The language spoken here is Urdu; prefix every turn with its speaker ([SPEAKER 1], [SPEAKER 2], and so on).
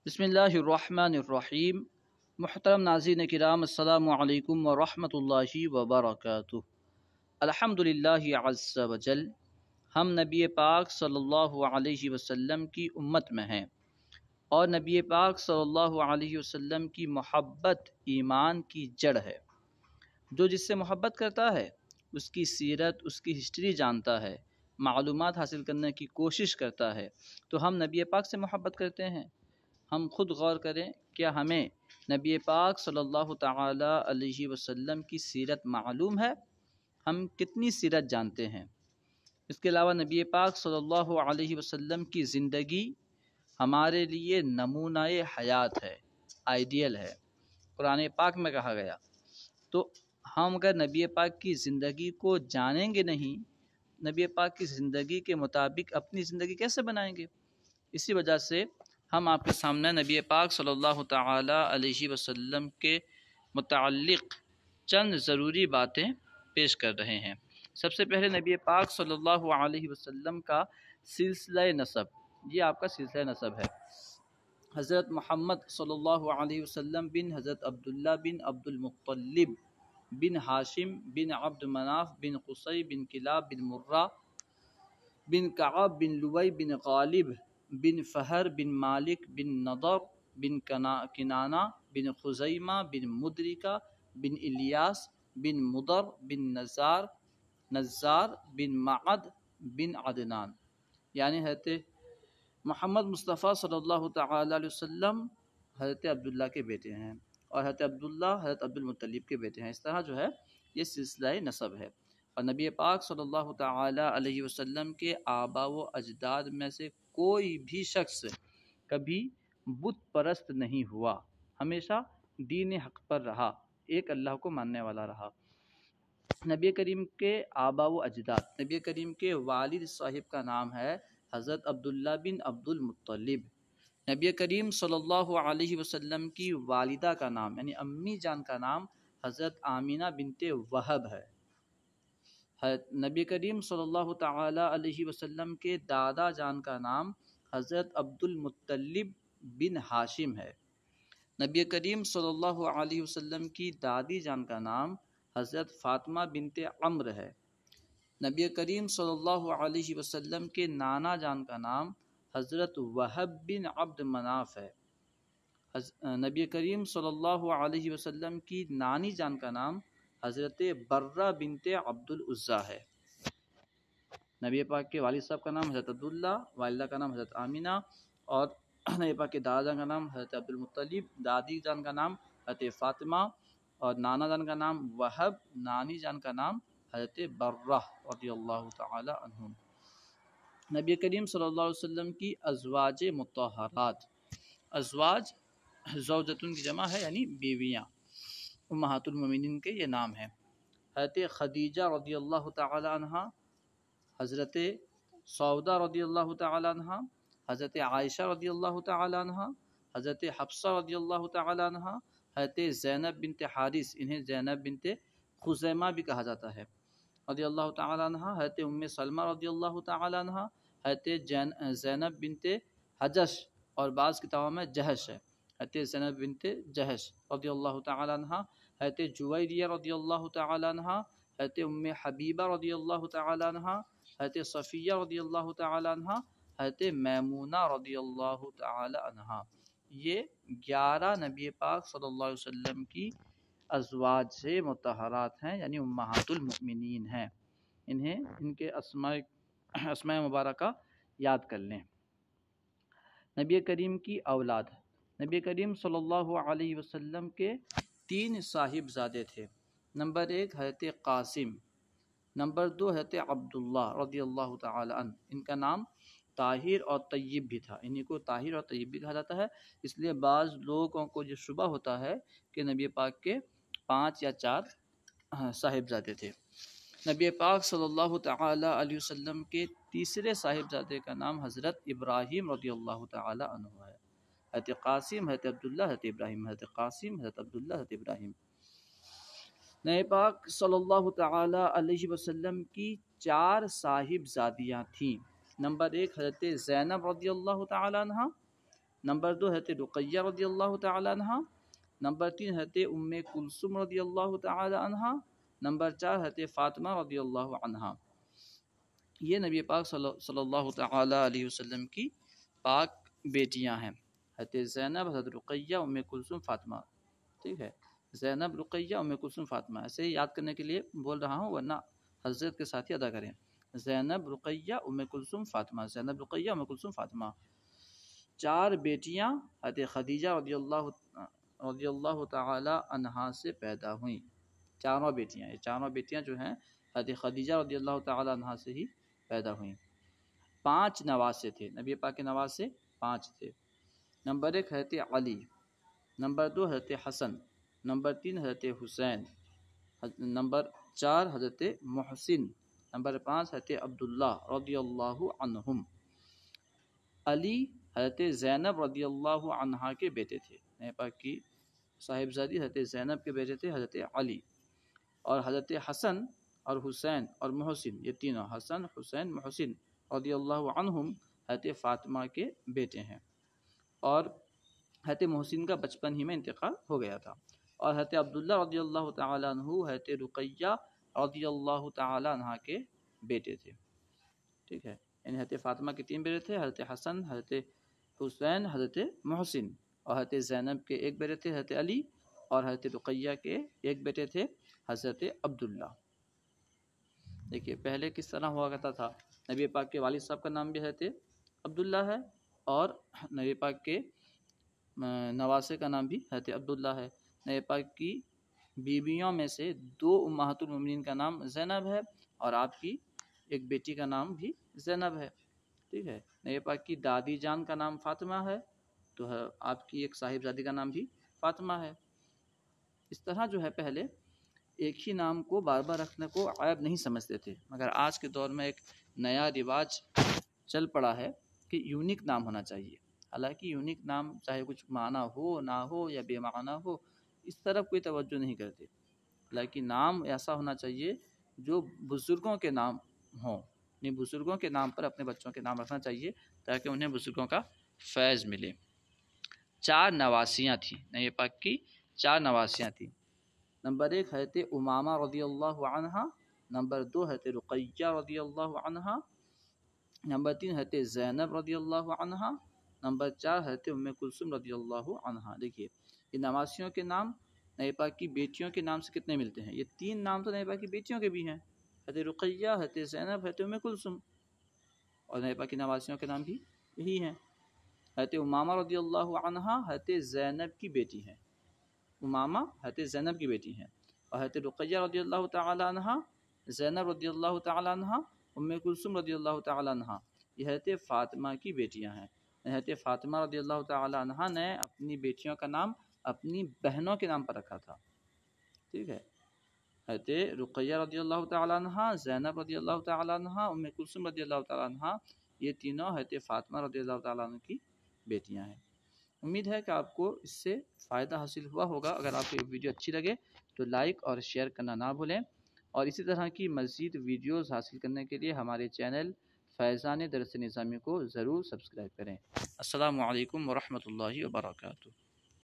[SPEAKER 1] بسم اللہ الرحمن الرحیم۔ محترم ناظرین کرام، السلام علیکم ورحمۃ اللہ وبرکاتہ۔ الحمد للہ عز وجل، ہم نبی پاک صلی اللہ علیہ وسلم کی امت میں ہیں، اور نبی پاک صلی اللہ علیہ وسلم کی محبت ایمان کی جڑ ہے۔ جو جس سے محبت کرتا ہے اس کی سیرت، اس کی ہسٹری جانتا ہے، معلومات حاصل کرنے کی کوشش کرتا ہے، تو ہم نبی پاک سے محبت کرتے ہیں۔ ہم خود غور کریں، کیا ہمیں نبی پاک صلی اللہ تعالی علیہ وسلم کی سیرت معلوم ہے؟ ہم کتنی سیرت جانتے ہیں؟ اس کے علاوہ نبی پاک صلی اللہ علیہ وسلم کی زندگی ہمارے لیے نمونہ حیات ہے، آئیڈیل ہے، قرآن پاک میں کہا گیا۔ تو ہم اگر نبی پاک کی زندگی کو جانیں گے نہیں، نبی پاک کی زندگی کے مطابق اپنی زندگی کیسے بنائیں گے؟ اسی وجہ سے ہم آپ کے سامنے نبی پاک صلی اللہ تعالی علیہ وسلم کے متعلق چند ضروری باتیں پیش کر رہے ہیں۔ سب سے پہلے نبی پاک صلی اللہ علیہ وسلم کا سلسلہ نسب، یہ آپ کا سلسلہ نسب ہے۔ حضرت محمد صلی اللہ علیہ وسلم بن حضرت عبداللہ بن عبد المطلب بن ہاشم بن عبد مناف بن قصی بن کلاب بن مرہ بن کعب بن لوی بن غالب بن فہر بن مالک بن نضر بن کنانہ بن خزیمہ بن مدرکہ بن الیاس بن مدر بن نزار بن معد بن عدنان، یعنی حضرت محمد مصطفیٰ صلی اللہ تعالی علیہ وسلم حضرت عبداللہ کے بیٹے ہیں، اور حضرت عبداللہ حضرت عبد المطلب کے بیٹے ہیں۔ اس طرح جو ہے یہ سلسلہ نسب ہے۔ اور نبی پاک صلی اللہ تعالی علیہ وسلم کے آبا و اجداد میں سے کوئی بھی شخص کبھی بت پرست نہیں ہوا، ہمیشہ دین حق پر رہا، ایک اللہ کو ماننے والا رہا۔ نبی کریم کے آبا و اجداد، نبی کریم کے والد صاحب کا نام ہے حضرت عبداللہ بن عبد المطلب۔ نبی کریم صلی اللہ علیہ وسلم کی والدہ کا نام یعنی امی جان کا نام حضرت آمینہ بنت وہب ہے۔ نبی کریم صلی اللہ تعالی علیہ وسلم کے دادا جان کا نام حضرت عبد المطلب بن ہاشم ہے۔ نبی کریم صلی اللہ علیہ وسلم کی دادی جان کا نام حضرت فاطمہ بنت عمرو ہے۔ نبی کریم صلی اللہ علیہ وسلم کے نانا جان کا نام حضرت وہب بن عبد مناف ہے۔ نبی کریم صلی اللہ علیہ وسلم کی نانی جان کا نام حضرت برہ بنت عبد العزیٰ ہے۔ نبی پاک کے والد صاحب کا نام حضرت عبداللہ، والدہ کا نام حضرت آمینہ، اور نبی پاک کے دادا جان کا نام حضرت عبد المطلب، دادی جان کا نام حضرت فاطمہ، اور نانا جان کا نام وہب، نانی جان کا نام حضرت برہ رضی اللہ تعالی عنہم۔ نبی کریم صلی اللہ علیہ وسلم کی ازواج مطہرات، ازواج زوجتن کی جمع ہے یعنی بیویاں، امہات المومنین کے یہ نام ہیں۔ حضرت خدیجہ رضی اللہ تعالی عنہ، حضرت سودہ رضی اللہ تعالی عنہ، حضرت عائشہ رضی اللہ تعالی عنہ، حضرت حفصہ رضی اللہ تعالی عنہ، حضرت زینب بنت حارث، انہیں زینب بنت خزیمہ بھی کہا جاتا ہے، رضی اللہ تعالی عنہ، حضرت ام سلمہ رضی اللہ تعالی عنہ، حضرت زینب بنت حجش، اور بعض کتابوں میں جہش ہے، حضرت زینب بنت جہش رضی اللہ تعالی عنہ، حضرت جویریہ رضی اللہ تعالی عنہ، حضرت ام حبیبہ رضی اللہ تعالی عنہ، حضرت صفیہ رضی اللہ تعالی عنہ، حضرت میمونہ رضی اللہ تعالی عنہ۔ یہ 11 نبی پاک صلی اللہ علیہ وسلم کی ازواج سے مطہرات ہیں، یعنی امہات المؤمنین ہیں۔ انہیں ان کے اسماء مبارکہ یاد کر لیں۔ نبی کریم کی اولاد، نبی کریم صلی اللہ علیہ وسلم کے 3 صاحبزادے تھے۔ نمبر 1 حضرت قاسم، نمبر 2 حضرت عبداللہ رضی اللہ تعالی عنہ، ان کا نام طاہر اور طیب بھی تھا، انہیں کو طاہر اور طیب بھی کہا جاتا ہے۔ اس لیے بعض لوگوں کو یہ شبہ ہوتا ہے کہ نبی پاک کے 5 یا 4 صاحبزادے تھے۔ نبی پاک صلی اللہ تعالی علیہ وسلم کے تیسرے صاحبزادے کا نام حضرت ابراہیم رضی اللہ تعالی عنہ ہے۔ حضرت قاسم، حضرت عبداللہ، حضرت ابراہیم، حضرت قاسم، حضرت عبداللہ، حضرت ابراہیم۔ نبی پاک صلی اللہ تعالی علیہ وسلم کی 4 صاحبزادیاں تھیں۔ نمبر 1 حضرت زینب رضی اللہ تعالی عنہ، نمبر 2 حضرت رقیہ رضی اللہ تعالی عنہ، نمبر 3 حضرت ام کلثوم رضی اللہ تعالی عنہ، نمبر 4 حضرت فاطمہ رضی اللہ عنہ۔ یہ نبی پاک صلی اللہ تعالی علیہ وسلم کی پاک بیٹیاں ہیں، حضرت زینب، حضرت رقیہ، ام کلثوم، فاطمہ، ٹھیک ہے، زینب، رقیہ، ام کلثوم، فاطمہ، ایسے ہی یاد کرنے کے لیے بول رہا ہوں ورنہ حضرت کے ساتھ ہی ادا کریں، زینب، رقیہ، ام کلثوم، فاطمہ، زینب، رقیہ، ام کلثوم، فاطمہ۔ 4 بیٹیاں حضرت خدیجہ رضی اللہ تعالی عنہا سے پیدا ہوئیں، چاروں بیٹیاں، یہ چاروں بیٹیاں جو ہیں حضرت خدیجہ رضی اللہ تعالی عنہا سے ہی پیدا ہوئیں۔ 5 نواسے تھے، نبی پاک کے نواسے 5 تھے۔ نمبر 1 حضرت علی، نمبر 2 حضرت حسن، نمبر 3 حضرت حسین، نمبر 4 حضرت محسن، نمبر 5 حضرت عبداللہ رضی اللہ عنہم۔ علی حضرت زینب رضی اللہ عنہا کے بیٹے تھے، نبی پاک کی صاحبزادی حضرت زینب کے بیٹے تھے حضرت علی، اور حضرت حسن اور حسین اور محسن، یہ تینوں حسن، حسین، محسن رضی اللہ عنہم حضرت فاطمہ کے بیٹے ہیں، اور حضرت محسن کا بچپن ہی میں انتقال ہو گیا تھا، اور حضرت عبداللہ رضی اللہ تعالیٰ عنہ حضرت رقیہ رضی اللہ تعالیٰ عنہ کے بیٹے تھے، ٹھیک ہے، یعنی حضرت فاطمہ کے 3 بیٹے تھے، حضرت حسن، حضرت حسین، حضرت محسن، اور حضرت زینب کے 1 بیٹے تھے حضرت علی، اور حضرت رقیہ کے 1 بیٹے تھے حضرت عبداللہ۔ دیکھیے پہلے کس طرح ہوا کرتا تھا، نبی پاک کے والد صاحب کا نام بھی حضرت عبداللہ ہے، اور نبی پاک کے نواسے کا نام بھی حضرت عبداللہ ہے۔ نبی پاک کی بیویوں میں سے 2 امہات المومنین کا نام زینب ہے، اور آپ کی 1 بیٹی کا نام بھی زینب ہے، ٹھیک ہے۔ نبی پاک کی دادی جان کا نام فاطمہ ہے، تو آپ کی 1 صاحبزادی کا نام بھی فاطمہ ہے۔ اس طرح جو ہے پہلے ایک ہی نام کو بار بار رکھنے کو عیب نہیں سمجھتے تھے، مگر آج کے دور میں ایک نیا رواج چل پڑا ہے کہ یونیک نام ہونا چاہیے، حالانکہ یونیک نام چاہے کچھ معنی ہو نہ ہو یا بے معنی ہو، اس طرف کوئی توجہ نہیں کرتے، حالانکہ نام ایسا ہونا چاہیے جو بزرگوں کے نام ہوں، یعنی بزرگوں کے نام پر اپنے بچوں کے نام رکھنا چاہیے تاکہ انہیں بزرگوں کا فیض ملے۔ 4 نواسیاں تھیں، نبی پاک کی 4 نواسیاں تھیں۔ نمبر 1 حضرت امامہ رضی اللہ عنہ، نمبر 2 حضرت رقیہ رضی اللہ عنہ، نمبر 3 حضرت زینب رضی اللہ عنہ، نمبر 4 حضرت ام کلثوم رضی اللہ عنہ۔ دیکھیے یہ نواسیوں کے نام نبی پاک کی بیٹیوں کے نام سے کتنے ملتے ہیں، یہ 3 نام تو نبی پاک کی بیٹیوں کے بھی ہیں، حضرت رقیہ، حضرت زینب، حضرت ام کلثوم، اور نبی پاک کی نواسیوں کے نام بھی یہی ہیں۔ حضرت امامہ رضی اللہ عنہ حضرت زینب کی بیٹی ہیں، امامہ حضرت زینب کی بیٹی ہیں، اور حضرت رقیہ رضی اللہ تعالی عنہ، زینب رضی اللہ تعالی عنہ، ام کلثوم رضی اللہ تعالی عنہ، یہ حضرت فاطمہ کی بیٹیاں ہیں۔ حضرت فاطمہ رضی اللہ تعالی عنہ نے اپنی بیٹیوں کا نام اپنی بہنوں کے نام پر رکھا تھا، ٹھیک ہے، حضرت رقیہ رضی اللہ تعالی عنہ، زینب رضی اللہ تعالی عنہ، ام کلثوم رضی اللہ تعالی عنہ، یہ تینوں حضرت فاطمہ رضی اللہ تعالی عنہ کی بیٹیاں ہیں۔ امید ہے کہ آپ کو اس سے فائدہ حاصل ہوا ہوگا۔ اگر آپ کو یہ ویڈیو اچھی لگے تو لائک اور شیئر کرنا نہ بھولیں، اور اسی طرح کی مزید ویڈیوز حاصل کرنے کے لیے ہمارے چینل فیضان درس نظامی کو ضرور سبسکرائب کریں۔ السلام علیکم ورحمۃ اللہ وبرکاتہ۔